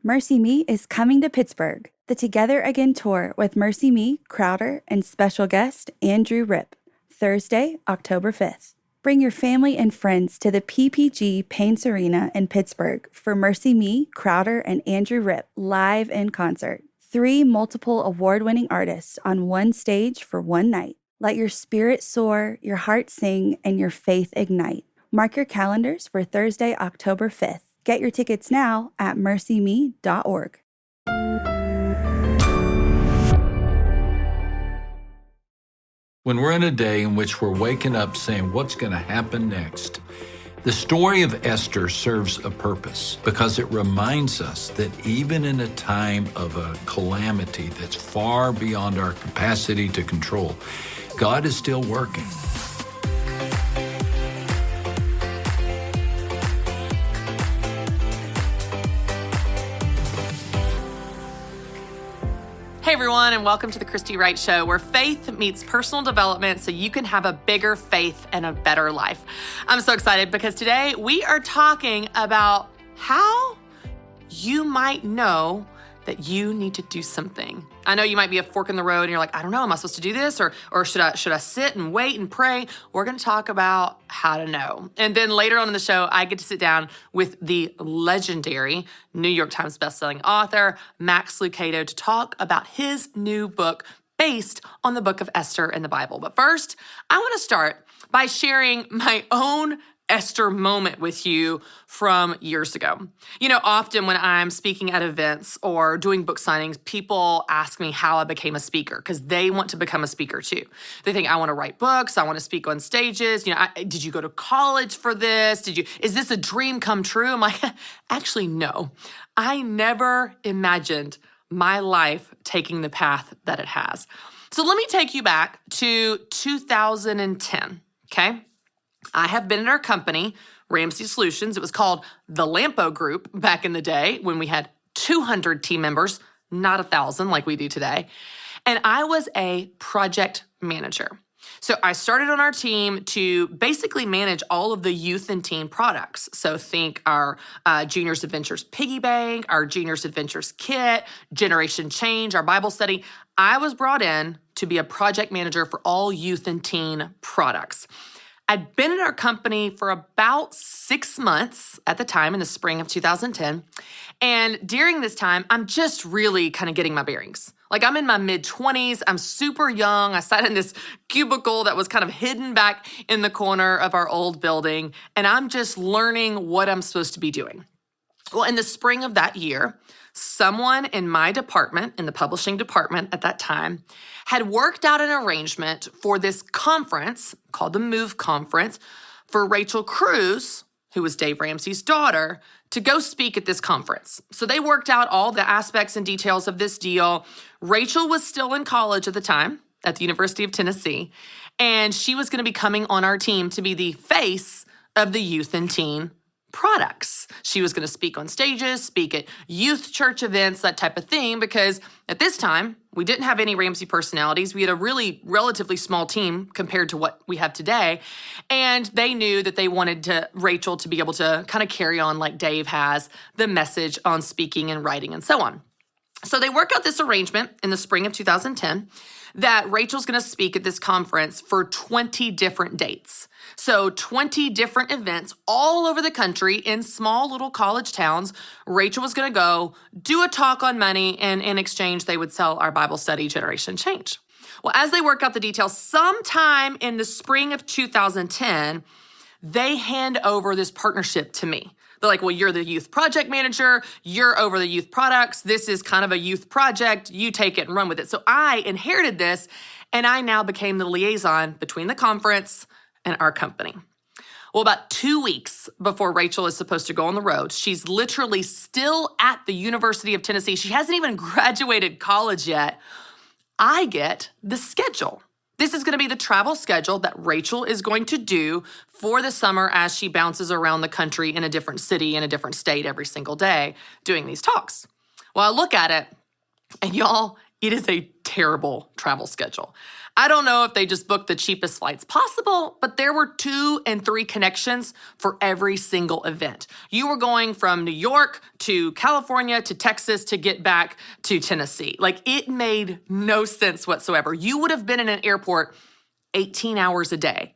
Mercy Me is coming to Pittsburgh, the Together Again tour with Mercy Me, Crowder, and special guest Andrew Ripp, Thursday, October 5th. Bring your family and friends to the PPG Paints Arena in Pittsburgh for Mercy Me, Crowder, and Andrew Ripp live in concert. 3 multiple award-winning artists on one stage for one night. Let your spirit soar, your heart sing, and your faith ignite. Mark your calendars for Thursday, October 5th. Get your tickets now at mercyme.org. When we're in a day in which we're waking up saying, what's going to happen next? The story of Esther serves a purpose because it reminds us that even in a time of a calamity that's far beyond our capacity to control, God is still working. Hey everyone, and welcome to the Christy Wright Show, where faith meets personal development so you can have a bigger faith and a better life. I'm so excited because today we are talking about how you might know that you need to do something. I know you might be a fork in the road and you're like, I don't know, am I supposed to do this? Or should I sit and wait and pray? We're gonna talk about how to know. And then later on in the show, I get to sit down with the legendary New York Times bestselling author, Max Lucado, to talk about his new book based on the book of Esther in the Bible. But first, I wanna start by sharing my own Esther moment with you from years ago. You know, often when I'm speaking at events or doing book signings, people ask me how I became a speaker because they want to become a speaker too. They think I want to write books, I want to speak on stages. You know, did you go to college for this? Is this a dream come true? I'm like, actually, no. I never imagined my life taking the path that it has. So let me take you back to 2010, okay? I have been in our company, Ramsey Solutions. It was called the Lampo Group back in the day when we had 200 team members, not 1,000 like we do today. And I was a project manager. So I started on our team to basically manage all of the youth and teen products. So think our Juniors Adventures Piggy Bank, our Juniors Adventures Kit, Generation Change, our Bible study. I was brought in to be a project manager for all youth and teen products. I'd been in our company for about 6 months at the time in the spring of 2010. And during this time, I'm just really kind of getting my bearings. Like I'm in my mid-20s, I'm super young. I sat in this cubicle that was kind of hidden back in the corner of our old building, and I'm just learning what I'm supposed to be doing. Well, in the spring of that year, someone in my department, in the publishing department at that time, had worked out an arrangement for this conference called the Move Conference for Rachel Cruz, who was Dave Ramsey's daughter, to go speak at this conference. So they worked out all the aspects and details of this deal. Rachel was still in college at the time at the University of Tennessee, and she was going to be coming on our team to be the face of the youth and teen products. She was going to speak on stages, speak at youth church events, that type of thing, because at this time, we didn't have any Ramsey personalities. We had a really relatively small team compared to what we have today. And they knew that they wanted Rachel to be able to kind of carry on like Dave has the message on speaking and writing and so on. So they work out this arrangement in the spring of 2010 that Rachel's going to speak at this conference for 20 different dates. So 20 different events all over the country in small little college towns. Rachel was going to go do a talk on money, and in exchange, they would sell our Bible study, Generation Change. Well, as they work out the details, sometime in the spring of 2010, they hand over this partnership to me. They're like, well, you're the youth project manager. You're over the youth products. This is kind of a youth project. You take it and run with it. So I inherited this, and I now became the liaison between the conference and our company. Well, about 2 weeks before Rachel is supposed to go on the road, she's literally still at the University of Tennessee. She hasn't even graduated college yet. I get the schedule. This is going to be the travel schedule that Rachel is going to do for the summer as she bounces around the country in a different city, in a different state every single day doing these talks. Well, I look at it, and y'all, it is a terrible travel schedule. I don't know if they just booked the cheapest flights possible, but there were 2 and 3 connections for every single event. You were going from New York to California to Texas to get back to Tennessee. Like, it made no sense whatsoever. You would have been in an airport 18 hours a day,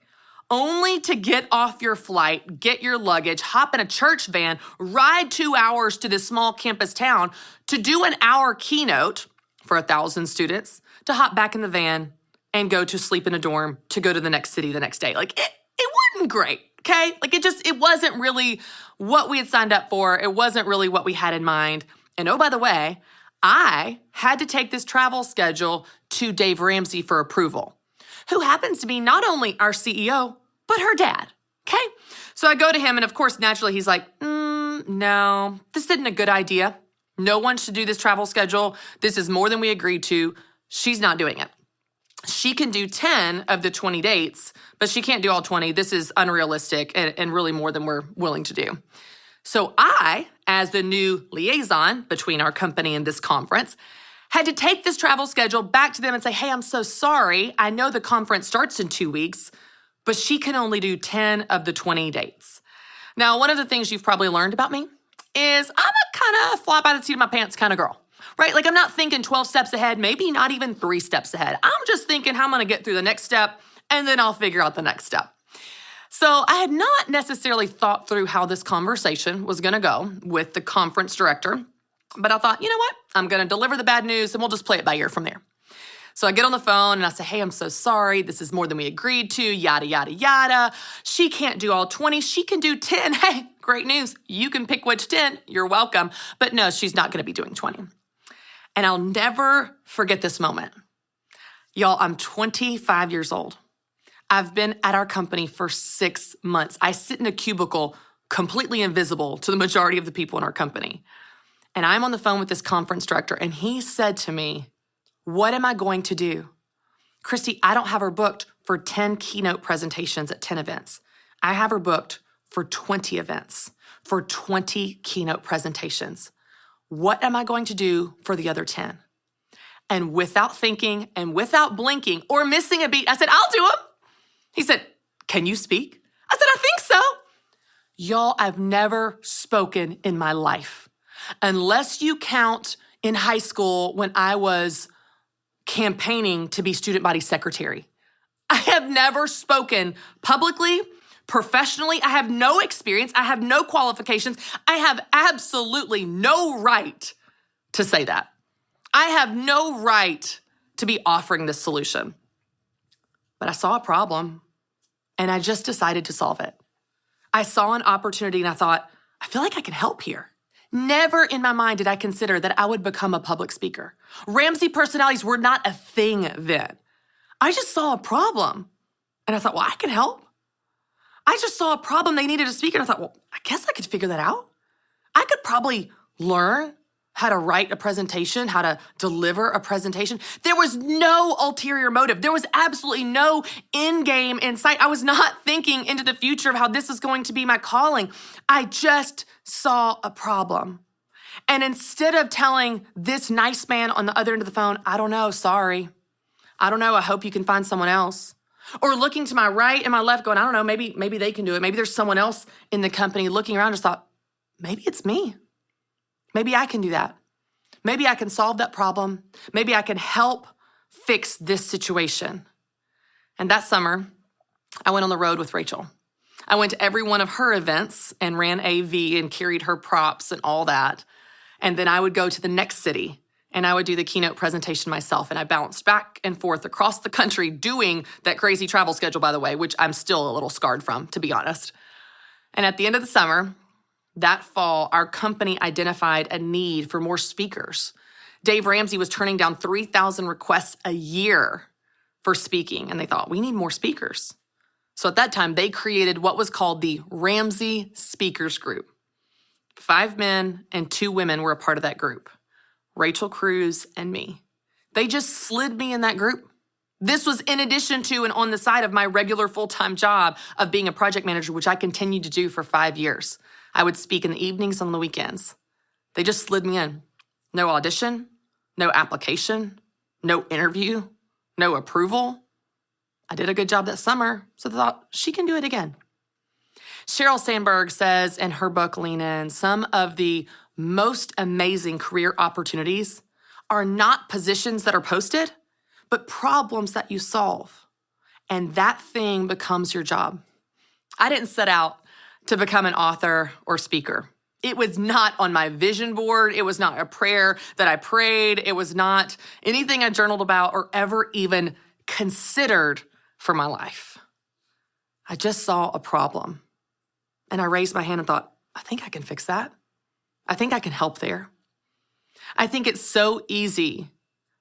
only to get off your flight, get your luggage, hop in a church van, ride 2 hours to this small campus town to do an hour keynote for 1,000 students, to hop back in the van and go to sleep in a dorm to go to the next city the next day. Like, it wasn't great, okay? Like, it wasn't really what we had signed up for. It wasn't really what we had in mind. And oh, by the way, I had to take this travel schedule to Dave Ramsey for approval, who happens to be not only our CEO, but her dad, okay? So I go to him, and of course, naturally, he's like, no, this isn't a good idea. No one should do this travel schedule. This is more than we agreed to. She's not doing it. She can do 10 of the 20 dates, but she can't do all 20. This is unrealistic and really more than we're willing to do. So I, as the new liaison between our company and this conference, had to take this travel schedule back to them and say, hey, I'm so sorry. I know the conference starts in 2 weeks, but she can only do 10 of the 20 dates. Now, one of the things you've probably learned about me is I'm a kind of fly by the seat of my pants kind of girl, right? Like, I'm not thinking 12 steps ahead, maybe not even 3 steps ahead. I'm just thinking how I'm going to get through the next step, and then I'll figure out the next step. So I had not necessarily thought through how this conversation was going to go with the conference director, but I thought, you know what? I'm going to deliver the bad news, and we'll just play it by ear from there. So I get on the phone and I say, hey, I'm so sorry. This is more than we agreed to, yada, yada, yada. She can't do all 20. She can do 10. Hey, great news. You can pick which 10. You're welcome. But no, she's not going to be doing 20. And I'll never forget this moment. Y'all, I'm 25 years old. I've been at our company for 6 months. I sit in a cubicle completely invisible to the majority of the people in our company. And I'm on the phone with this conference director, and he said to me, what am I going to do? Christy, I don't have her booked for 10 keynote presentations at 10 events. I have her booked for 20 events, for 20 keynote presentations. What am I going to do for the other 10? And without thinking and without blinking or missing a beat, I said, I'll do them. He said, can you speak? I said, I think so. Y'all, I've never spoken in my life. Unless you count in high school when I was campaigning to be student body secretary. I have never spoken publicly, professionally. I have no experience. I have no qualifications. I have absolutely no right to say that. I have no right to be offering this solution. But I saw a problem, and I just decided to solve it. I saw an opportunity, and I thought, I feel like I can help here. Never in my mind did I consider that I would become a public speaker. Ramsey personalities were not a thing then. I just saw a problem, and I thought, well, I can help. I just saw a problem. They needed a speaker, and I thought, well, I guess I could figure that out. I could probably learn how to write a presentation, how to deliver a presentation. There was no ulterior motive. There was absolutely no end game in sight. I was not thinking into the future of how this is going to be my calling. I just saw a problem. And instead of telling this nice man on the other end of the phone, I don't know, sorry. I don't know, I hope you can find someone else. Or looking to my right and my left going, I don't know, maybe they can do it. Maybe there's someone else in the company. Looking around, just thought, maybe it's me. Maybe I can do that. Maybe I can solve that problem. Maybe I can help fix this situation. And that summer, I went on the road with Rachel. I went to every one of her events and ran AV and carried her props and all that. And then I would go to the next city and I would do the keynote presentation myself. And I bounced back and forth across the country doing that crazy travel schedule, by the way, which I'm still a little scarred from, to be honest. And at the end of the summer, that fall, our company identified a need for more speakers. Dave Ramsey was turning down 3,000 requests a year for speaking, and they thought, we need more speakers. So at that time, they created what was called the Ramsey Speakers Group. 5 men and 2 women were a part of that group, Rachel Cruz and me. They just slid me in that group. This was in addition to and on the side of my regular full-time job of being a project manager, which I continued to do for 5 years. I would speak in the evenings and on the weekends. They just slid me in. No audition, no application, no interview, no approval. I did a good job that summer, so I thought she can do it again. Sheryl Sandberg says in her book, Lean In, some of the most amazing career opportunities are not positions that are posted, but problems that you solve. And that thing becomes your job. I didn't set out to become an author or speaker. It was not on my vision board. It was not a prayer that I prayed. It was not anything I journaled about or ever even considered for my life. I just saw a problem. And I raised my hand and thought, I think I can fix that. I think I can help there. I think it's so easy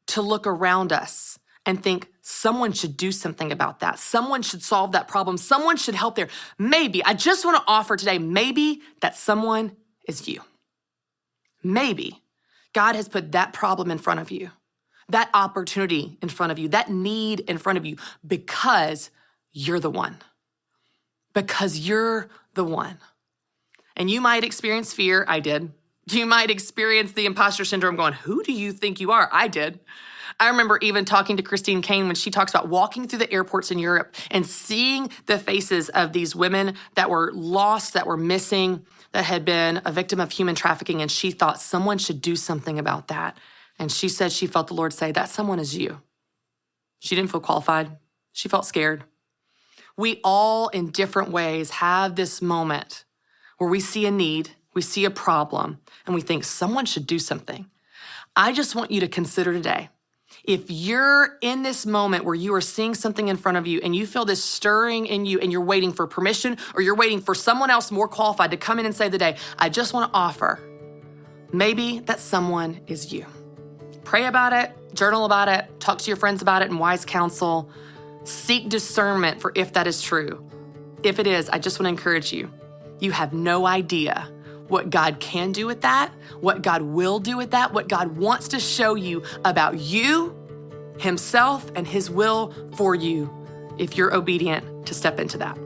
to look around us and think someone should do something about that. Someone should solve that problem. Someone should help there. Maybe, I just want to offer today, maybe that someone is you. Maybe God has put that problem in front of you, that opportunity in front of you, that need in front of you because you're the one. Because you're the one. And you might experience fear. I did. You might experience the imposter syndrome going, who do you think you are? I did. I remember even talking to Christy Kane when she talks about walking through the airports in Europe and seeing the faces of these women that were lost, that were missing, that had been a victim of human trafficking. And she thought someone should do something about that. And she said she felt the Lord say, that someone is you. She didn't feel qualified. She felt scared. We all, in different ways, have this moment where we see a need, we see a problem, and we think someone should do something. I just want you to consider today, if you're in this moment where you are seeing something in front of you and you feel this stirring in you and you're waiting for permission or you're waiting for someone else more qualified to come in and save the day, I just want to offer, maybe that someone is you. Pray about it, journal about it, talk to your friends about it in wise counsel. Seek discernment for if that is true. If it is, I just want to encourage you. You have no idea what God can do with that, what God will do with that, what God wants to show you about you, Himself, and His will for you if you're obedient to step into that.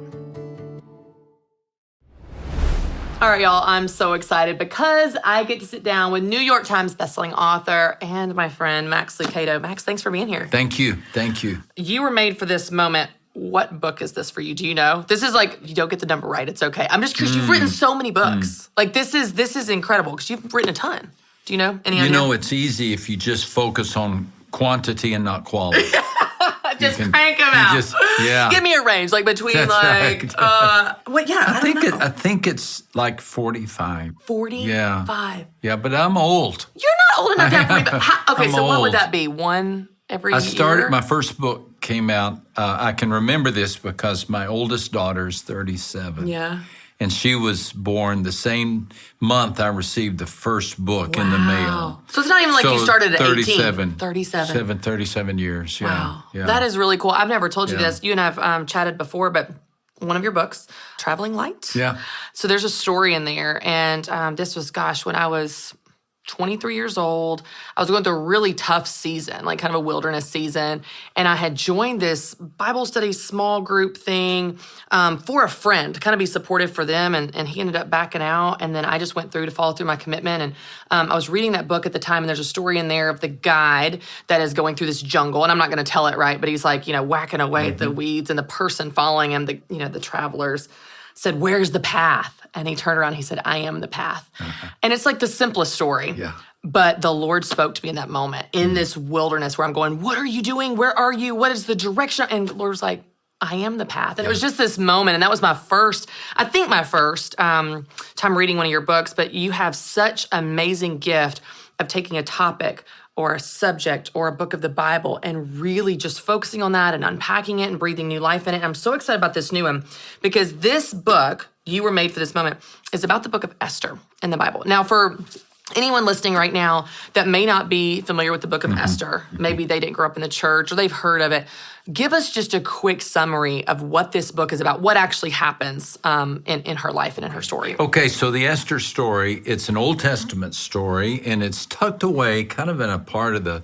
All right, y'all, I'm so excited because I get to sit down with New York Times bestselling author and my friend, Max Lucado. Max, thanks for being here. Thank you. Thank you. You were made for this moment. What book is this for you? Do you know? This is like, you don't get the number right. It's okay. I'm just curious. You've written so many books. Like this is incredible because you've written a ton. Do you know any idea? You know, it's easy if you just focus on quantity and not quality. Just crank them out. Yeah. Give me a range, like between That's like, right. I think it's like 45. 45. Yeah, but I'm old. You're not old enough to have 45. Okay, I'm so what would old. that be? One every year? My first book came out, I can remember this because my oldest daughter's 37. Yeah. And she was born the same month I received the first book in the mail. So it's not even like you started at 37. 18. 37 years, yeah. Wow. Yeah. That is really cool. I've never told you Yeah. this. You and I've chatted before, but one of your books, Traveling Light. Yeah. So there's a story in there. And this was, when I was 23 years old. I was going through a really tough season, like kind of a wilderness season. And I had joined this Bible study small group thing for a friend to kind of be supportive for them. And he ended up backing out. And then I just went through to follow through my commitment. And I was reading that book at the time. And there's a story in there of the guide that is going through this jungle. And I'm not going to tell it right, but he's like, whacking away at the weeds. And the person following him, the travelers, said, "Where's the path?" And he turned around and he said, "I am the path." And it's like the simplest story. Yeah. But the Lord spoke to me in that moment, in this wilderness where I'm going, "What are you doing? Where are you? What is the direction?" And the Lord was like, "I am the path." And it was just this moment. And that was my first time reading one of your books. But you have such amazing gift of taking a topic or a subject or a book of the Bible and really just focusing on that and unpacking it and breathing new life in it. And I'm so excited about this new one because this book, You Were Made for This Moment, is about the book of Esther in the Bible. Now, for anyone listening right now that may not be familiar with the book of Esther, maybe they didn't grow up in the church or they've heard of it, give us just a quick summary of what this book is about, what actually happens in her life and in her story. Okay, so the Esther story, it's an Old Testament story, and it's tucked away kind of in a part of the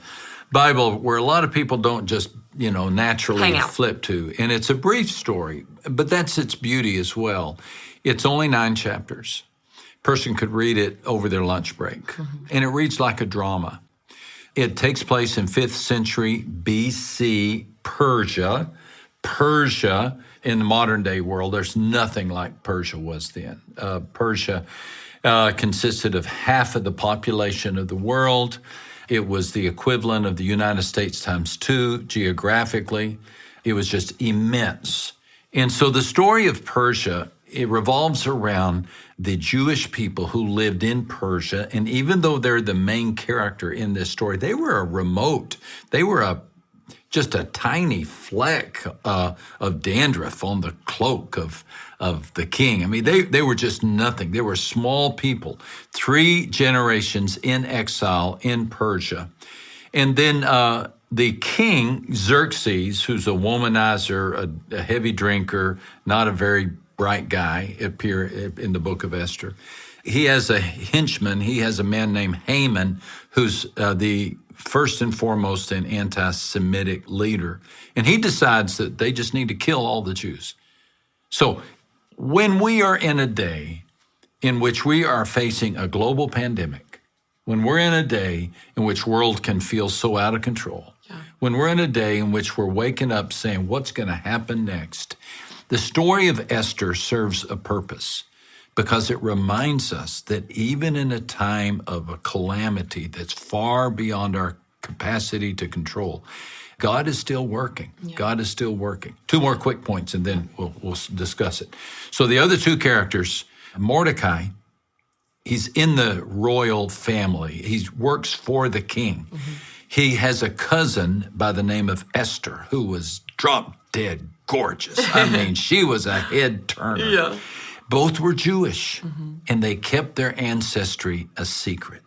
Bible where a lot of people don't just, naturally flip to. And it's a brief story, but that's its beauty as well. It's only 9 chapters. Person could read it over their lunch break. And it reads like a drama. It takes place in 5th century BC Persia. Persia, in the modern day world, there's nothing like Persia was then. Persia consisted of half of the population of the world. It was the equivalent of the United States times 2 geographically. It was just immense. And so the story of Persia, it revolves around the Jewish people who lived in Persia. And even though they're the main character in this story, they were just a tiny fleck of dandruff on the cloak of the king. I mean, they were just nothing. They were small people, 3 generations in exile in Persia. And then the king, Xerxes, who's a womanizer, a heavy drinker, not a very bright guy, appear in the book of Esther. He has a henchman. He has a man named Haman, who's the first and foremost an anti-Semitic leader. And he decides that they just need to kill all the Jews. So when we are in a day in which we are facing a global pandemic, when we're in a day in which world can feel so out of control, when we're in a day in which we're waking up saying, what's going to happen next? The story of Esther serves a purpose because it reminds us that even in a time of a calamity that's far beyond our capacity to control, God is still working. Yeah. God is still working. 2 more quick points, and then we'll discuss it. So the other 2 characters, Mordecai, he's in the royal family. He works for the king. Mm-hmm. He has a cousin by the name of Esther who was drop dead gorgeous. I mean, she was a head turner. Yeah. Both were Jewish, and they kept their ancestry a secret.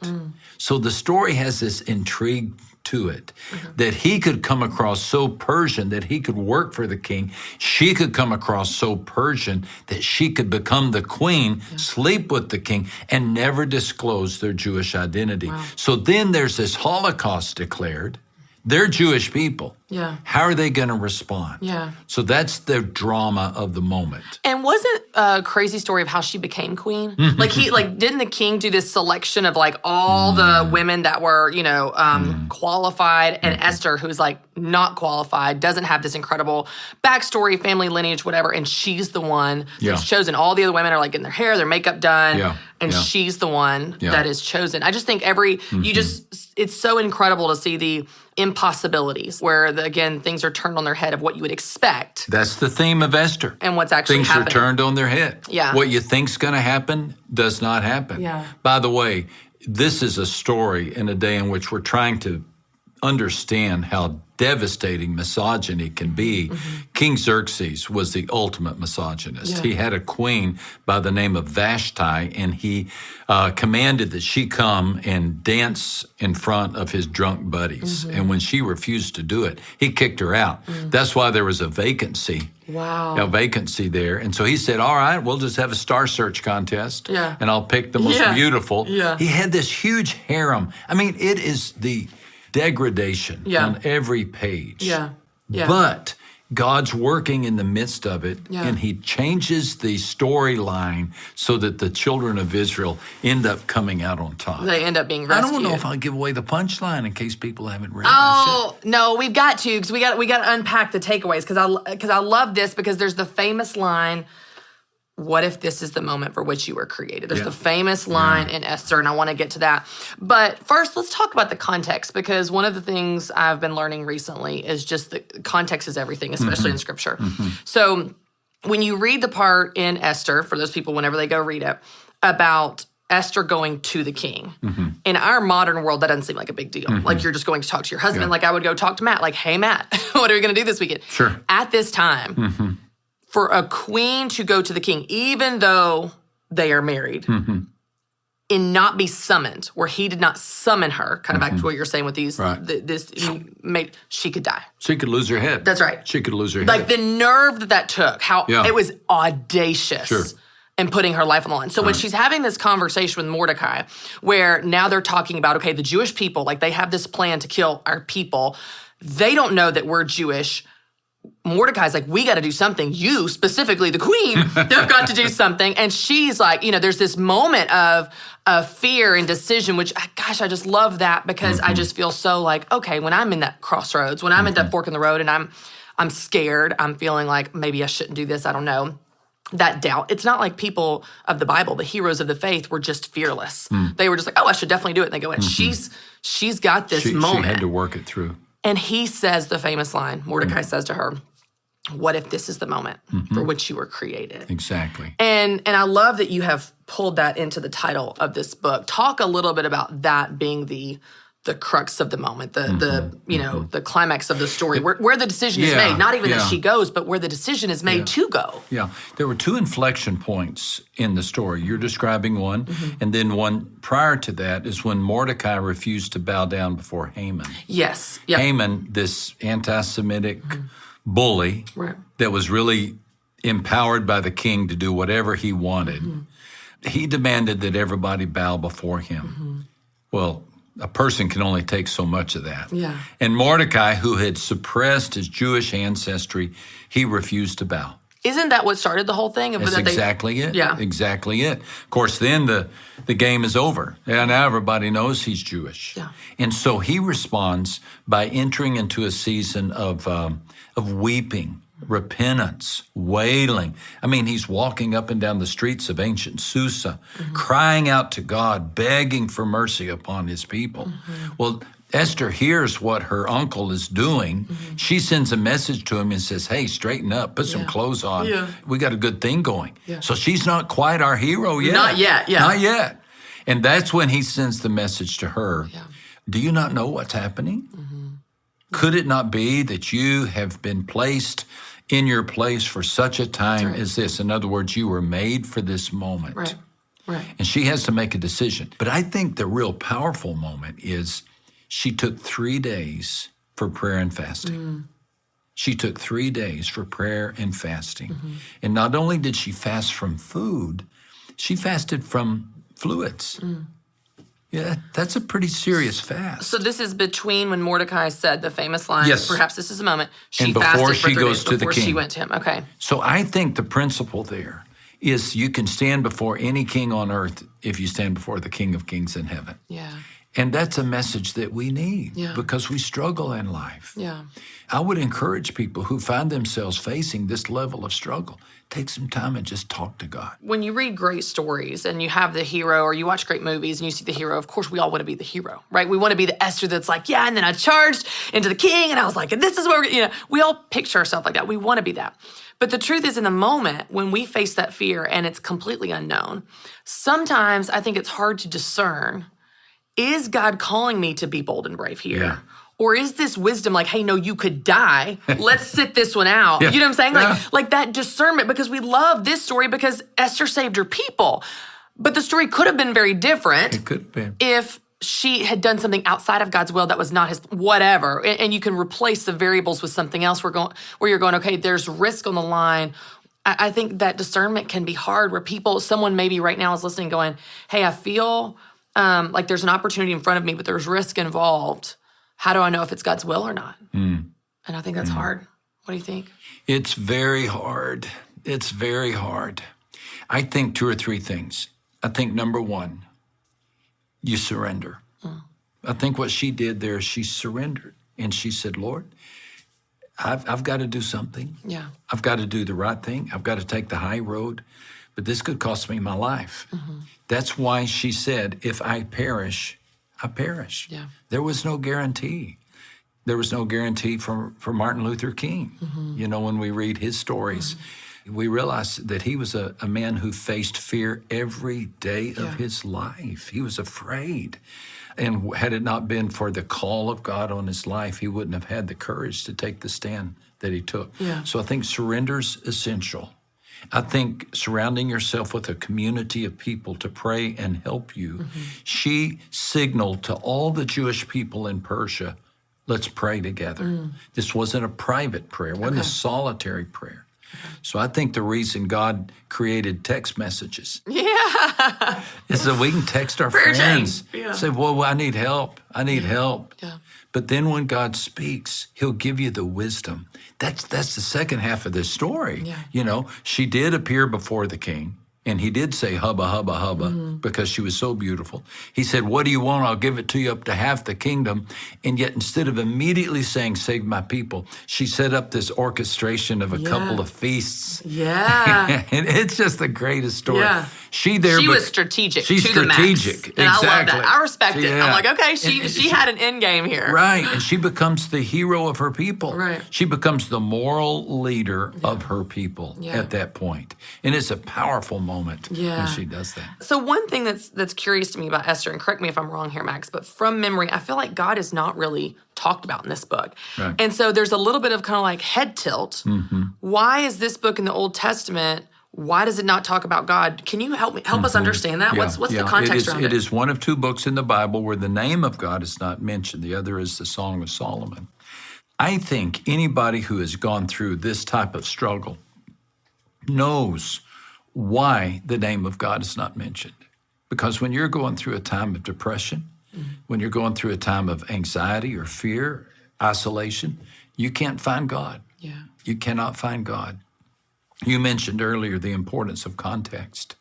So the story has this intrigue to it, that he could come across so Persian that he could work for the king. She could come across so Persian that she could become the queen, sleep with the king, and never disclose their Jewish identity. Wow. So then there's this Holocaust declared. They're Jewish people. Yeah. How are they going to respond? Yeah. So that's the drama of the moment. And wasn't a crazy story of how she became queen? Didn't the king do this selection of all the women that were, qualified, and Esther, who's not qualified, doesn't have this incredible backstory, family lineage, whatever, and she's the one that's chosen. All the other women are getting their hair, their makeup done, and she's the one that is chosen. I just think it's so incredible to see the impossibilities where, again, things are turned on their head of what you would expect. That's the theme of Esther. And what's actually things happening. Things are turned on their head. Yeah. What you think's going to happen does not happen. Yeah. By the way, this is a story in a day in which we're trying to understand how devastating misogyny can be. King Xerxes was the ultimate misogynist. Yeah. He had a queen by the name of Vashti, and he commanded that she come and dance in front of his drunk buddies. And when she refused to do it, he kicked her out. That's why there was a vacancy. Wow. A vacancy there. And so he said, all right, we'll just have a star search contest, and I'll pick the most beautiful. Yeah. He had this huge harem. I mean, it is the degradation on every page. Yeah. Yeah. But God's working in the midst of it, and he changes the storyline so that the children of Israel end up coming out on top. They end up being rescued. I don't know if I'll give away the punchline in case people haven't read that shit. No, we've got to, because we got to unpack the takeaways, because I love this, because there's the famous line, what if this is the moment for which you were created? There's the famous line in Esther, and I want to get to that. But first, let's talk about the context, because one of the things I've been learning recently is just the context is everything, especially in Scripture. So when you read the part in Esther, for those people, whenever they go read it, about Esther going to the king. In our modern world, that doesn't seem like a big deal. Like you're just going to talk to your husband. Like I would go talk to Matt, like, hey, Matt, what are we going to do this weekend? Sure. At this time, for a queen to go to the king, even though they are married, and not be summoned, where he did not summon her, kind of back to what you're saying with these, she could die. She could lose her head. That's right. She could lose her head. Like the nerve that took, how it was audacious. And putting her life on the line. So when she's having this conversation with Mordecai, where now they're talking about, okay, the Jewish people, like they have this plan to kill our people. They don't know that we're Jewish. Mordecai's like, we got to do something. You, specifically the queen, have got to do something. And she's like, there's this moment of fear and decision, which, gosh, I just love that because I just feel so like, okay, when I'm in that crossroads, when I'm at that fork in the road and I'm scared, I'm feeling like maybe I shouldn't do this, I don't know. That doubt. It's not like people of the Bible, the heroes of the faith, were just fearless. They were just like, oh, I should definitely do it. And they go, and she's got this moment. She had to work it through. And he says the famous line, Mordecai says to her, what if this is the moment for which you were created? Exactly. And I love that you have pulled that into the title of this book. Talk a little bit about that being the crux of the moment, the climax of the story, where the decision is made. Not even that she goes, but where the decision is made to go. Yeah. There were 2 inflection points in the story. You're describing one, and then one prior to that is when Mordecai refused to bow down before Haman. Yes. Yep. Haman, this anti-Semitic bully that was really empowered by the king to do whatever he wanted, he demanded that everybody bow before him. Well, a person can only take so much of that. Yeah. And Mordecai, who had suppressed his Jewish ancestry, he refused to bow. Isn't that what started the whole thing? That's exactly it. Yeah. Exactly it. Of course, then the game is over. And now everybody knows he's Jewish. Yeah. And so he responds by entering into a season of weeping, repentance, wailing. I mean, he's walking up and down the streets of ancient Susa, crying out to God, begging for mercy upon his people. Well, Esther hears what her uncle is doing. She sends a message to him and says, hey, straighten up, put some clothes on. Yeah. We got a good thing going. Yeah. So she's not quite our hero yet. Not yet, yeah. Not yet. And that's when he sends the message to her. Yeah. Do you not know what's happening? Could it not be that you have been placed in your place for such a time as this? In other words, you were made for this moment. Right. And she has to make a decision. But I think the real powerful moment is she took 3 days for prayer and fasting. She took 3 days for prayer and fasting. And not only did she fast from food, she fasted from fluids. Yeah, that's a pretty serious fast. So this is between when Mordecai said the famous line, perhaps this is a moment, and before she goes to the king. Before she went to him, okay. So I think the principle there is you can stand before any king on earth if you stand before the King of Kings in heaven. Yeah. And that's a message that we need because we struggle in life. Yeah. I would encourage people who find themselves facing this level of struggle, take some time and just talk to God. When you read great stories and you have the hero, or you watch great movies and you see the hero, of course we all want to be the hero, right? We want to be the Esther that's like, yeah, and then I charged into the king and I was like, and this is what we all picture ourselves like that. We want to be that. But the truth is, in the moment when we face that fear and it's completely unknown, sometimes I think it's hard to discern, is God calling me to be bold and brave here? Yeah. Or is this wisdom like, hey, no, you could die. Let's sit this one out. You know what I'm saying? Like that discernment, because we love this story because Esther saved her people. But the story could have been very different. It could have been. If she had done something outside of God's will that was not his, whatever. And you can replace the variables with something else where you're going, okay, there's risk on the line. I think that discernment can be hard where someone maybe right now is listening going, hey, I feel like there's an opportunity in front of me, but there's risk involved. How do I know if it's God's will or not? And I think that's hard. What do you think? It's very hard. It's very hard. I think 2 or 3 things. I think number 1, you surrender. I think what she did there is she surrendered. And she said, Lord, I've got to do something. Yeah. I've got to do the right thing. I've got to take the high road. But this could cost me my life. That's why she said, if I perish, I perish. Yeah. There was no guarantee. There was no guarantee for Martin Luther King. You know, when we read his stories, we realize that he was a man who faced fear every day of his life. He was afraid. And had it not been for the call of God on his life, he wouldn't have had the courage to take the stand that he took. Yeah. So I think surrender's essential. I think surrounding yourself with a community of people to pray and help you. She signaled to all the Jewish people in Persia, let's pray together. This wasn't a private prayer. It wasn't a solitary prayer. So I think the reason God created text messages Yeah. is that we can text our Prayer friends, chain. Yeah. say, well, I need help. I need help. Yeah. But then when God speaks, he'll give you the wisdom. That's the second half of this story. Yeah. You know, she did appear before the king, and he did say, hubba, hubba, hubba, because she was so beautiful. He said, what do you want? I'll give it to you up to half the kingdom. And yet instead of immediately saying, save my people, she set up this orchestration of a couple of feasts. Yeah. And it's just the greatest story. Yeah. She was strategic She's to the max. strategic. And exactly. I love that. I respect it. Yeah. I'm like, okay, she had an end game here. Right, and she becomes the hero of her people. Right. She becomes the moral leader of her people Yeah. at that point. And it's a powerful moment when she does that. So one thing that's curious to me about Esther, and correct me if I'm wrong here, Max, but from memory, I feel like God is not really talked about in this book. Right. And so there's a little bit of kind of like head tilt. Mm-hmm. Why is this book in the Old Testament, why does it not talk about God? Can you help us understand that? What's the context around it? It is one of two books in the Bible where the name of God is not mentioned. The other is the Song of Solomon. I think anybody who has gone through this type of struggle knows why the name of God is not mentioned. Because when you're going through a time of depression, when you're going through a time of anxiety or fear, isolation, you can't find God. Yeah. You cannot find God. You mentioned earlier the importance of context.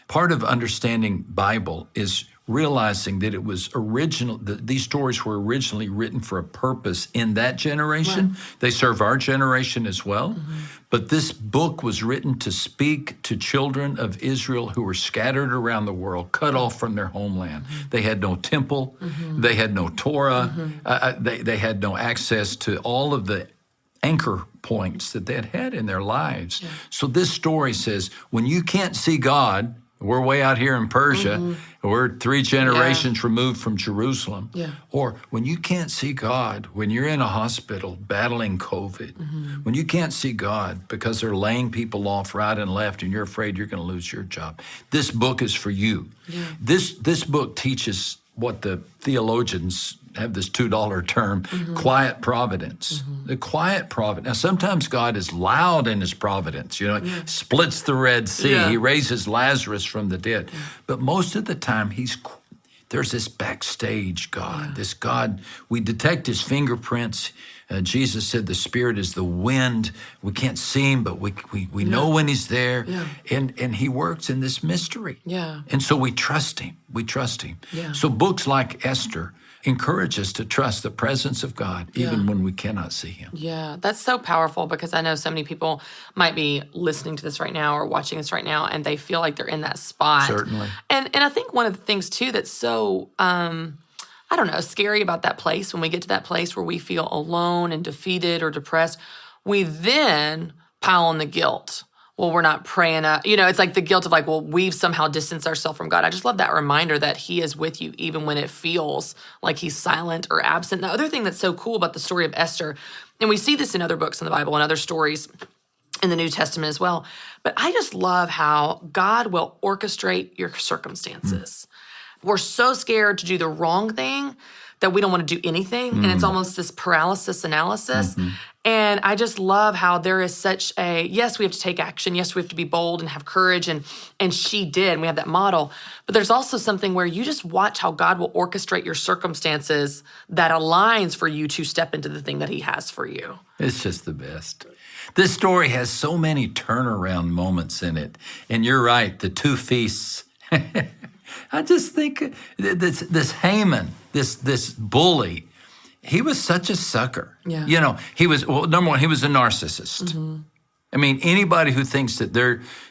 Part of understanding Bible is realizing that it was these stories were originally written for a purpose in that generation. Right. They serve our generation as well. Mm-hmm. But this book was written to speak to children of Israel who were scattered around the world, cut off from their homeland. Mm-hmm. They had no temple. Mm-hmm. They had no Torah. Mm-hmm. They had no access to all of the anchor points that they had in their lives. Yeah. So this story says, when you can't see God, we're way out here in Persia, we're 3 generations removed from Jerusalem. Yeah. Or when you can't see God, when you're in a hospital battling COVID, when you can't see God because they're laying people off right and left and you're afraid you're going to lose your job, this book is for you. Yeah. This book teaches what the theologians have this $2 term, quiet providence. The quiet providence. Now, sometimes God is loud in his providence, splits the Red Sea. Yeah. He raises Lazarus from the dead. Yeah. But most of the time, there's this backstage God, this God, we detect his fingerprints. Jesus said the Spirit is the wind. We can't see him, but we know when he's there. Yeah. And he works in this mystery. Yeah. And so we trust him. Yeah. So books like Esther encourage us to trust the presence of God even when we cannot see him. Yeah, that's so powerful because I know so many people might be listening to this right now or watching this right now and they feel like they're in that spot. Certainly. And I think one of the things too that's so scary about that place, when we get to that place where we feel alone and defeated or depressed, we then pile on the guilt. Well, we're not praying. It's like the guilt of like, well, we've somehow distanced ourselves from God. I just love that reminder that he is with you even when it feels like he's silent or absent. The other thing that's so cool about the story of Esther, and we see this in other books in the Bible and other stories in the New Testament as well, but I just love how God will orchestrate your circumstances. We're so scared to do the wrong thing that we don't want to do anything. And it's almost this paralysis analysis. And I just love how there is such yes, we have to take action. Yes, we have to be bold and have courage. And she did, and we have that model. But there's also something where you just watch how God will orchestrate your circumstances that aligns for you to step into the thing that he has for you. It's just the best. This story has so many turnaround moments in it. And you're right, the 2 feasts. I just think this Haman, this bully, he was such a sucker. Yeah. He was, number one, he was a narcissist. I mean, anybody who thinks that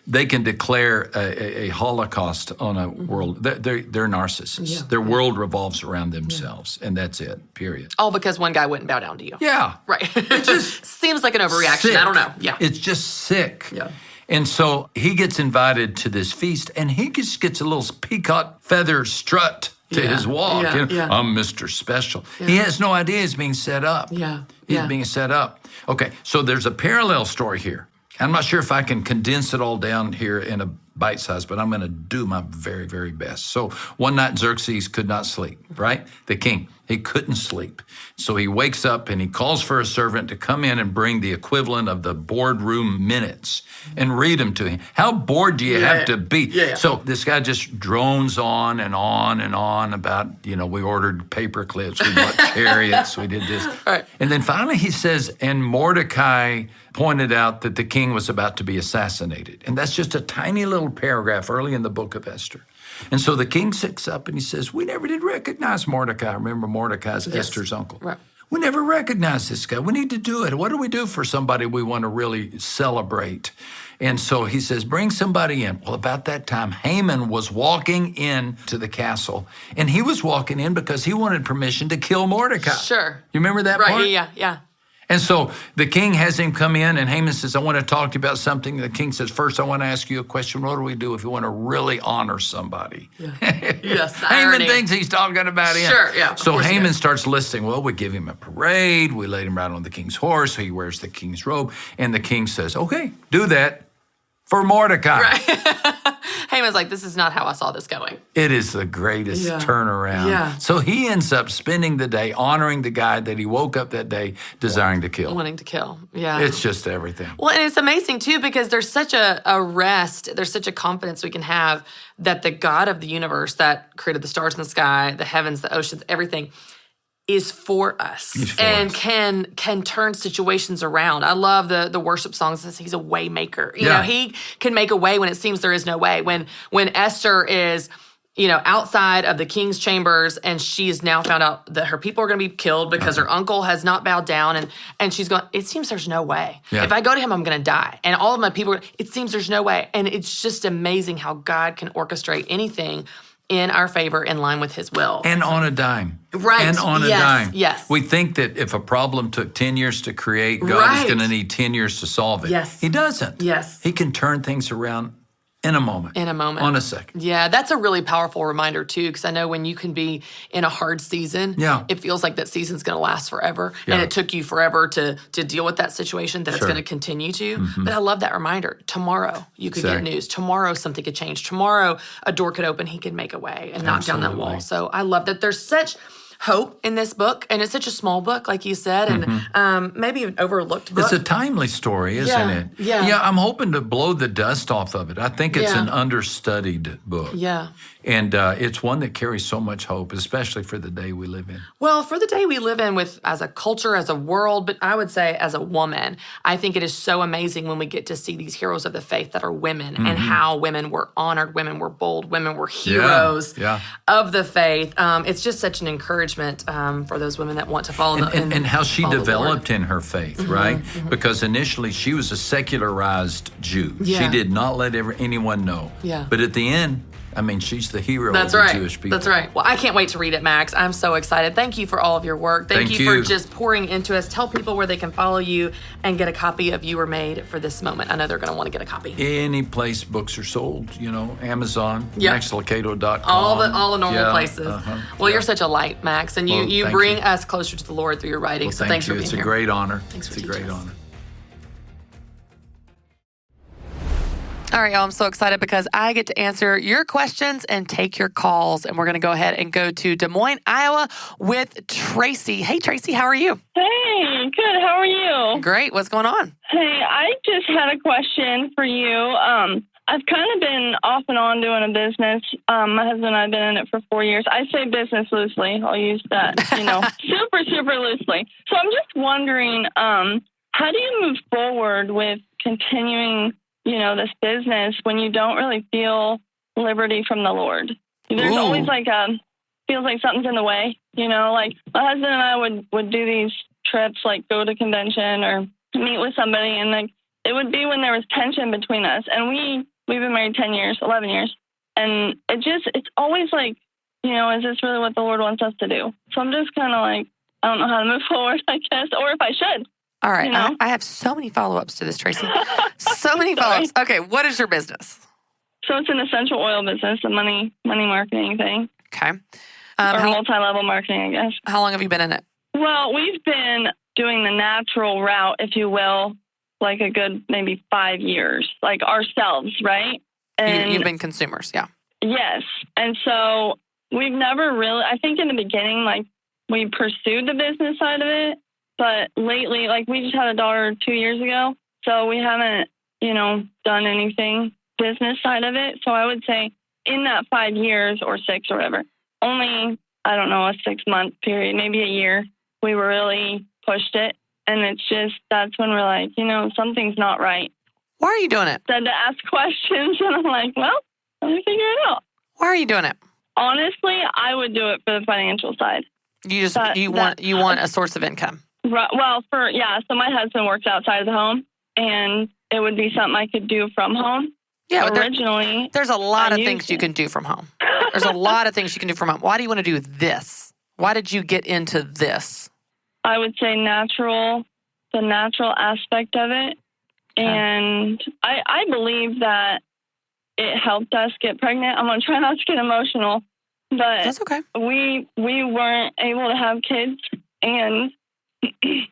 they can declare a Holocaust on a world, they're narcissists. Yeah. Their world revolves around themselves, and that's it, period. All because one guy wouldn't bow down to you. Yeah. Right. It just seems like an overreaction. Sick. I don't know. Yeah. It's just sick. Yeah. And so he gets invited to this feast, and he just gets a little peacock feather strut to his walk. Yeah. I'm Mr. Special. Yeah. He has no idea he's being set up. He's being set up. Okay, so there's a parallel story here. I'm not sure if I can condense it all down here in a bite size, but I'm going to do my very, very best. So one night Xerxes could not sleep, right? The king. He couldn't sleep. So he wakes up and he calls for a servant to come in and bring the equivalent of the boardroom minutes and read them to him. How bored do you have to be? Yeah. So this guy just drones on and on and on about, we ordered paper clips, we bought chariots, we did this. Right. And then finally he says, and Mordecai pointed out that the king was about to be assassinated. And that's just a tiny little paragraph early in the book of Esther. And so the king sits up and he says, we never did recognize Mordecai. Remember, Mordecai's Esther's uncle. Right. We never recognized this guy. We need to do it. What do we do for somebody we want to really celebrate? And so he says, bring somebody in. Well, about that time, Haman was walking in to the castle. And he was walking in because he wanted permission to kill Mordecai. Sure. You remember that Right, part? yeah. And so the king has him come in, and Haman says, I want to talk to you about something. The king says, first, I want to ask you a question. What do we do if we want to really honor somebody? Yeah. Yes, the Haman irony. thinks he's talking about him. Sure, yeah. So Haman starts listing, well, we give him a parade. We laid him right on the king's horse. He wears the king's robe. And the king says, okay, do that for Mordecai. Right. Haman's like, this is not how I saw this going. It is the greatest turnaround. Yeah. So he ends up spending the day honoring the guy that he woke up that day desiring to kill. Wanting to kill. Yeah. It's just everything. Well, and it's amazing, too, because there's such a rest, there's such a confidence we can have that the God of the universe that created the stars in the sky, the heavens, the oceans, everything, is for us. He's for and us. can turn situations around. I love the worship songs that says he's a way maker. You know, he can make a way when it seems there is no way. When Esther is, outside of the king's chambers and she's now found out that her people are going to be killed because her uncle has not bowed down and she's going, it seems there's no way. Yeah. If I go to him, I'm going to die. And all of my people, it seems there's no way. And it's just amazing how God can orchestrate anything in our favor in line with his will. And on a dime. Right. And on a dime. Yes. We think that if a problem took 10 years to create, God is going to need 10 years to solve it. Yes. He doesn't. Yes. He can turn things around in a moment. In a moment. On a second. Yeah, that's a really powerful reminder, too, because I know when you can be in a hard season, it feels like that season's going to last forever. Yeah. And it took you forever to deal with that situation, that it's going to continue to. Mm-hmm. But I love that reminder. Tomorrow, you could get news. Tomorrow, something could change. Tomorrow, a door could open. He could make a way and knock down that wall. So I love that there's such hope in this book, and it's such a small book, like you said, and maybe an overlooked book. It's a timely story, isn't it? Yeah. I'm hoping to blow the dust off of it. I think it's an understudied book. Yeah. And it's one that carries so much hope, especially for the day we live in. Well, for the day we live in with as a culture, as a world, but I would say as a woman, I think it is so amazing when we get to see these heroes of the faith that are women and how women were honored, women were bold, women were heroes of the faith. It's just such an encouragement for those women that want to follow and how she developed in her faith, right? Because initially she was a secularized Jew. Yeah. She did not let anyone know. Yeah. But at the end, she's the hero That's of the right. Jewish people. That's right. Well, I can't wait to read it, Max. I'm so excited. Thank you for all of your work. Thank you for just pouring into us. Tell people where they can follow you and get a copy of You Were Made for this moment. I know they're going to want to get a copy. Any place books are sold, Amazon, maxlocato.com. All the normal places. Well, you're you're such a light, Max, and you bring us closer to the Lord through your writing. Well, so thanks for being here. It's here. a great honor. Thanks for It's a great teaching us. honor. All right, y'all, I'm so excited because I get to answer your questions and take your calls. And we're going to go ahead and go to Des Moines, Iowa with Tracy. Hey, Tracy, how are you? Hey, good. How are you? Great. What's going on? Hey, I just had a question for you. I've kind of been off and on doing a business. My husband and I have been in it for 4 years. I say business loosely. I'll use that, super, super loosely. So I'm just wondering, how do you move forward with continuing this business when you don't really feel liberty from the Lord? There's always feels like something's in the way, like my husband and I would do these trips, like go to convention or meet with somebody. And it would be when there was tension between us. And we've been married 10 years, 11 years. And it's always is this really what the Lord wants us to do? So I'm just kind of I don't know how to move forward, I guess, or if I should. All right. I have so many follow-ups to this, Tracy. So many follow-ups. Okay. What is your business? So it's an essential oil business, a money marketing thing. Okay. Or multi-level marketing, I guess. How long have you been in it? Well, we've been doing the natural route, if you will, like a good maybe 5 years, like ourselves, right? And you've been consumers, yeah. Yes. And so we've never really, I think in the beginning, we pursued the business side of it, but lately, like we just had a daughter 2 years ago, so we haven't, done anything business side of it. So I would say in that 5 years or 6 or whatever, only, I don't know, a 6-month period, maybe a year, we were really pushed it. And it's just, that's when we're like, something's not right. Why are you doing it? Said to ask questions, and I'm like, well, let me figure it out. Why are you doing it? Honestly, I would do it for the financial side. You want a source of income. Right. Well, so my husband works outside of the home, and it would be something I could do from home. Yeah, originally, there's a lot of things you can do from home. There's a lot of things you can do from home. Why do you want to do this? Why did you get into this? I would say the natural aspect of it. Okay. And I believe that it helped us get pregnant. I'm going to try not to get emotional, but that's okay. We weren't able to have kids, and the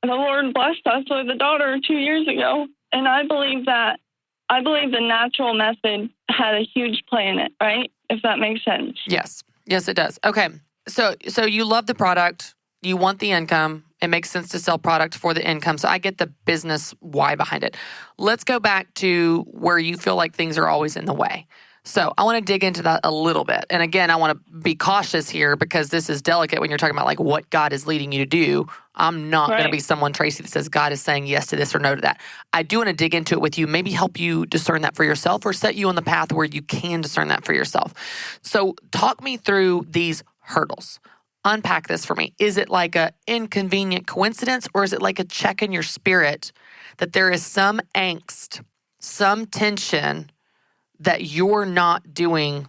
Lord blessed us with a daughter 2 years ago. And I believe the natural method had a huge play in it, right? If that makes sense. Yes, it does. Okay. So you love the product. You want the income. It makes sense to sell product for the income. So I get the business why behind it. Let's go back to where you feel like things are always in the way. So I want to dig into that a little bit. And again, I want to be cautious here because this is delicate when you're talking about like what God is leading you to do. I'm not going to be someone, Tracy, that says God is saying yes to this or no to that. I do want to dig into it with you, maybe help you discern that for yourself or set you on the path where you can discern that for yourself. So talk me through these hurdles. Unpack this for me. Is it like an inconvenient coincidence, or is it like a check in your spirit that there is some angst, some tension that you're not doing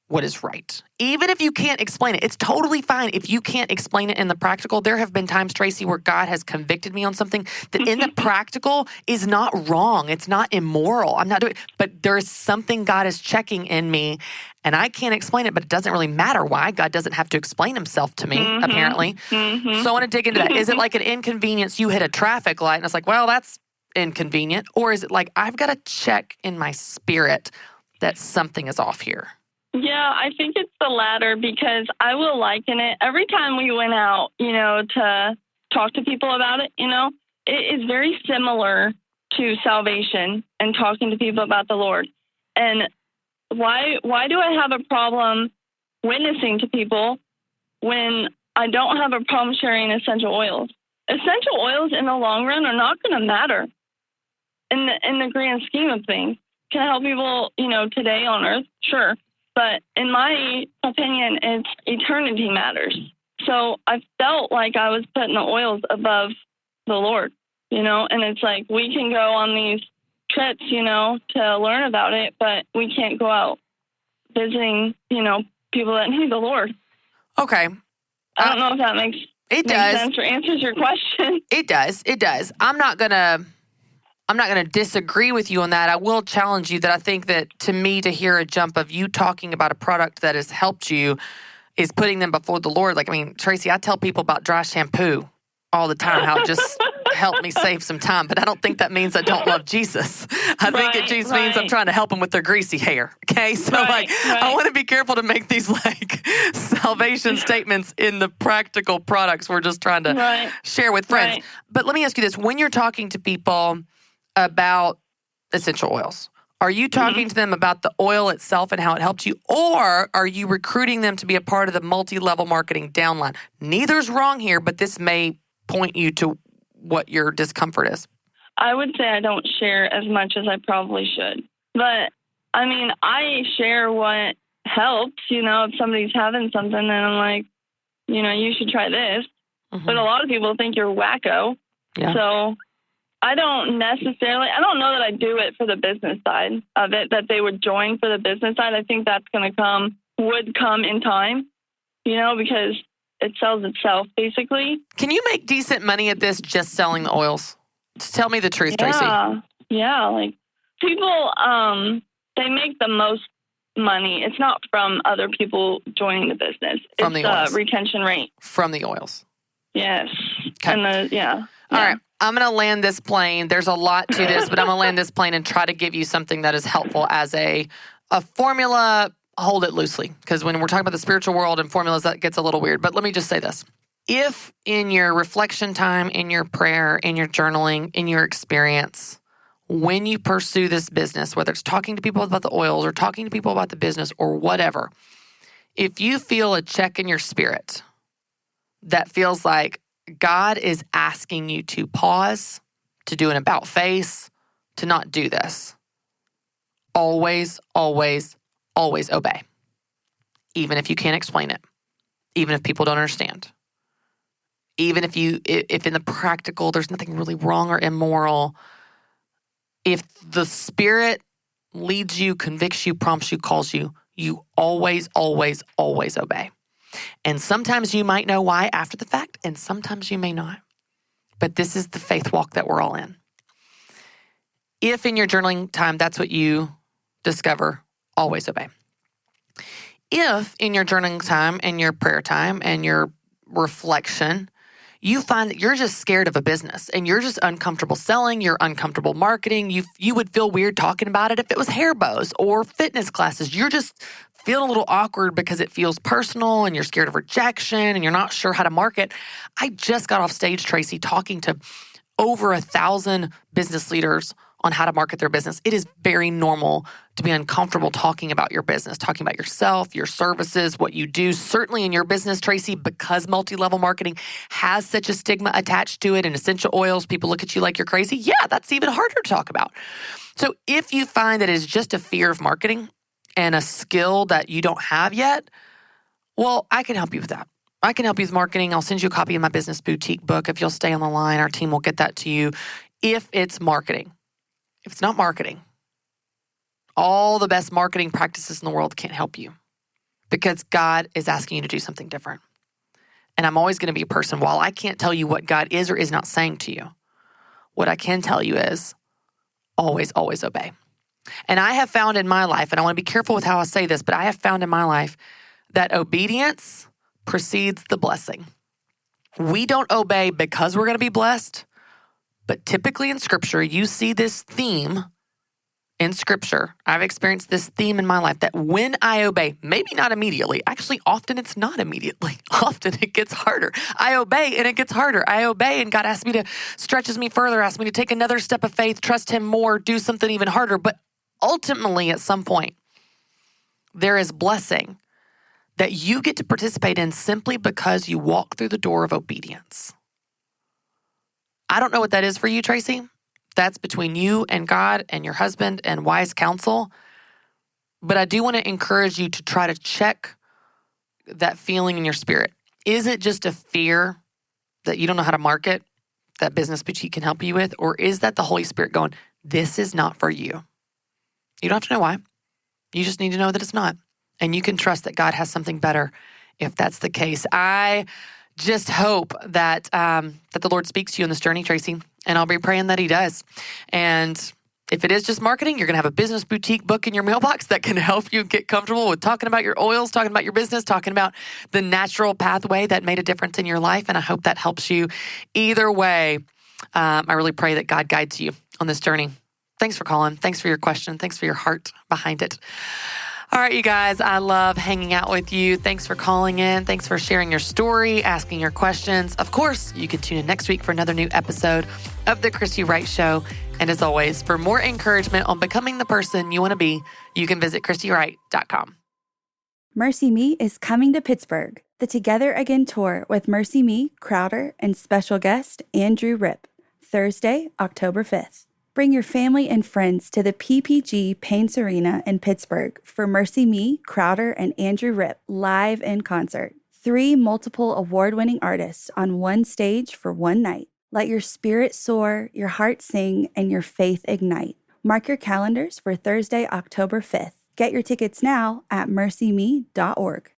what is right? Even if you can't explain it, it's totally fine. If you can't explain it in the practical, there have been times, Tracy, where God has convicted me on something that in the practical is not wrong. It's not immoral. I'm not doing it, but there's something God is checking in me and I can't explain it, but it doesn't really matter why. God doesn't have to explain himself to me, apparently. So I want to dig into that. Is it like an inconvenience? You hit a traffic light and it's like, well, that's inconvenient. Or is it like, I've got to check in my spirit that something is off here? Yeah, I think it's the latter because I will liken it. Every time we went out, to talk to people about it, it is very similar to salvation and talking to people about the Lord. And why do I have a problem witnessing to people when I don't have a problem sharing essential oils? Essential oils in the long run are not going to matter in the grand scheme of things. Can I help people, today on earth? Sure. But in my opinion, it's eternity matters. So I felt like I was putting the oils above the Lord, and it's like we can go on these trips, to learn about it, but we can't go out visiting, people that need the Lord. Okay. I don't know if that makes sense or answers your question. It does. I'm not gonna disagree with you on that. I will challenge you that I think that to me, to hear a jump of you talking about a product that has helped you is putting them before the Lord. Like, Tracy, I tell people about dry shampoo all the time, how it just helped me save some time. But I don't think that means I don't love Jesus. I think it just means I'm trying to help them with their greasy hair. Okay? So I want to be careful to make these salvation statements in the practical products we're just trying to share with friends. Right. But let me ask you this. When you're talking to people about essential oils, are you talking to them about the oil itself and how it helped you, or are you recruiting them to be a part of the multi-level marketing downline? Neither's wrong here, but this may point you to what your discomfort is. I would say I don't share as much as I probably should. But, I share what helps, if somebody's having something, and I'm like, you should try this. But a lot of people think you're wacko. Yeah. So I don't know that I do it for the business side of it, that they would join for the business side. I think that's would come in time, because it sells itself basically. Can you make decent money at this just selling the oils? Just tell me the truth, Tracy. Yeah. Like people, they make the most money. It's not from other people joining the business. From it's the oils. Retention rate. From the oils. Yes. Okay. And All right. I'm going to land this plane. There's a lot to this, but I'm going to land this plane and try to give you something that is helpful as a formula hold it loosely, because when we're talking about the spiritual world and formulas, that gets a little weird. But let me just say this. If in your reflection time, in your prayer, in your journaling, in your experience, when you pursue this business, whether it's talking to people about the oils or talking to people about the business or whatever, if you feel a check in your spirit that feels like God is asking you to pause, to do an about face, to not do this, always, always, always obey. Even if you can't explain it, even if people don't understand, even if in the practical, there's nothing really wrong or immoral. If the Spirit leads you, convicts you, prompts you, calls you, you always, always, always obey. And sometimes you might know why after the fact, and sometimes you may not. But this is the faith walk that we're all in. If in your journaling time, that's what you discover, always obey. If in your journaling time and your prayer time and your reflection, you find that you're just scared of a business and you're just uncomfortable selling, you're uncomfortable marketing, you would feel weird talking about it if it was hair bows or fitness classes. You're just feeling a little awkward because it feels personal and you're scared of rejection and you're not sure how to market. I just got off stage, Tracy, talking to over 1,000 business leaders on how to market their business. It is very normal to be uncomfortable talking about your business, talking about yourself, your services, what you do. Certainly in your business, Tracy, because multi-level marketing has such a stigma attached to it and essential oils, people look at you like you're crazy. Yeah, that's even harder to talk about. So if you find that it is just a fear of marketing and a skill that you don't have yet, well, I can help you with that. I can help you with marketing. I'll send you a copy of my business boutique book. If you'll stay on the line, our team will get that to you. If it's marketing. If it's not marketing, all the best marketing practices in the world can't help you because God is asking you to do something different. And I'm always going to be a person, while I can't tell you what God is or is not saying to you, what I can tell you is always, always obey. And I have found in my life, and I want to be careful with how I say this, but I have found in my life that obedience precedes the blessing. We don't obey because we're going to be blessed. But typically in Scripture, you see this theme in Scripture. I've experienced this theme in my life that when I obey, maybe not immediately, actually often it's not immediately. Often it gets harder. I obey and it gets harder. I obey and God stretches me further, asks me to take another step of faith, trust Him more, do something even harder. But ultimately at some point, there is blessing that you get to participate in simply because you walk through the door of obedience. I don't know what that is for you, Tracy. That's between you and God and your husband and wise counsel. But I do want to encourage you to try to check that feeling in your spirit. Is it just a fear that you don't know how to market, that Business Boutique can help you with? Or is that the Holy Spirit going, this is not for you? You don't have to know why. You just need to know that it's not. And you can trust that God has something better if that's the case. I just hope that that the Lord speaks to you on this journey, Tracy, and I'll be praying that He does. And if it is just marketing, you're going to have a Business Boutique book in your mailbox that can help you get comfortable with talking about your oils, talking about your business, talking about the natural pathway that made a difference in your life. And I hope that helps you either way. I really pray that God guides you on this journey. Thanks for calling. Thanks for your question. Thanks for your heart behind it. All right, you guys, I love hanging out with you. Thanks for calling in. Thanks for sharing your story, asking your questions. Of course, you can tune in next week for another new episode of The Christy Wright Show. And as always, for more encouragement on becoming the person you want to be, you can visit ChristyWright.com. Mercy Me is coming to Pittsburgh. The Together Again tour with Mercy Me, Crowder, and special guest Andrew Rip. Thursday, October 5th. Bring your family and friends to the PPG Paints Arena in Pittsburgh for Mercy Me, Crowder, and Andrew Rip live in concert. 3 multiple award-winning artists on one stage for one night. Let your spirit soar, your heart sing, and your faith ignite. Mark your calendars for Thursday, October 5th. Get your tickets now at mercyme.org.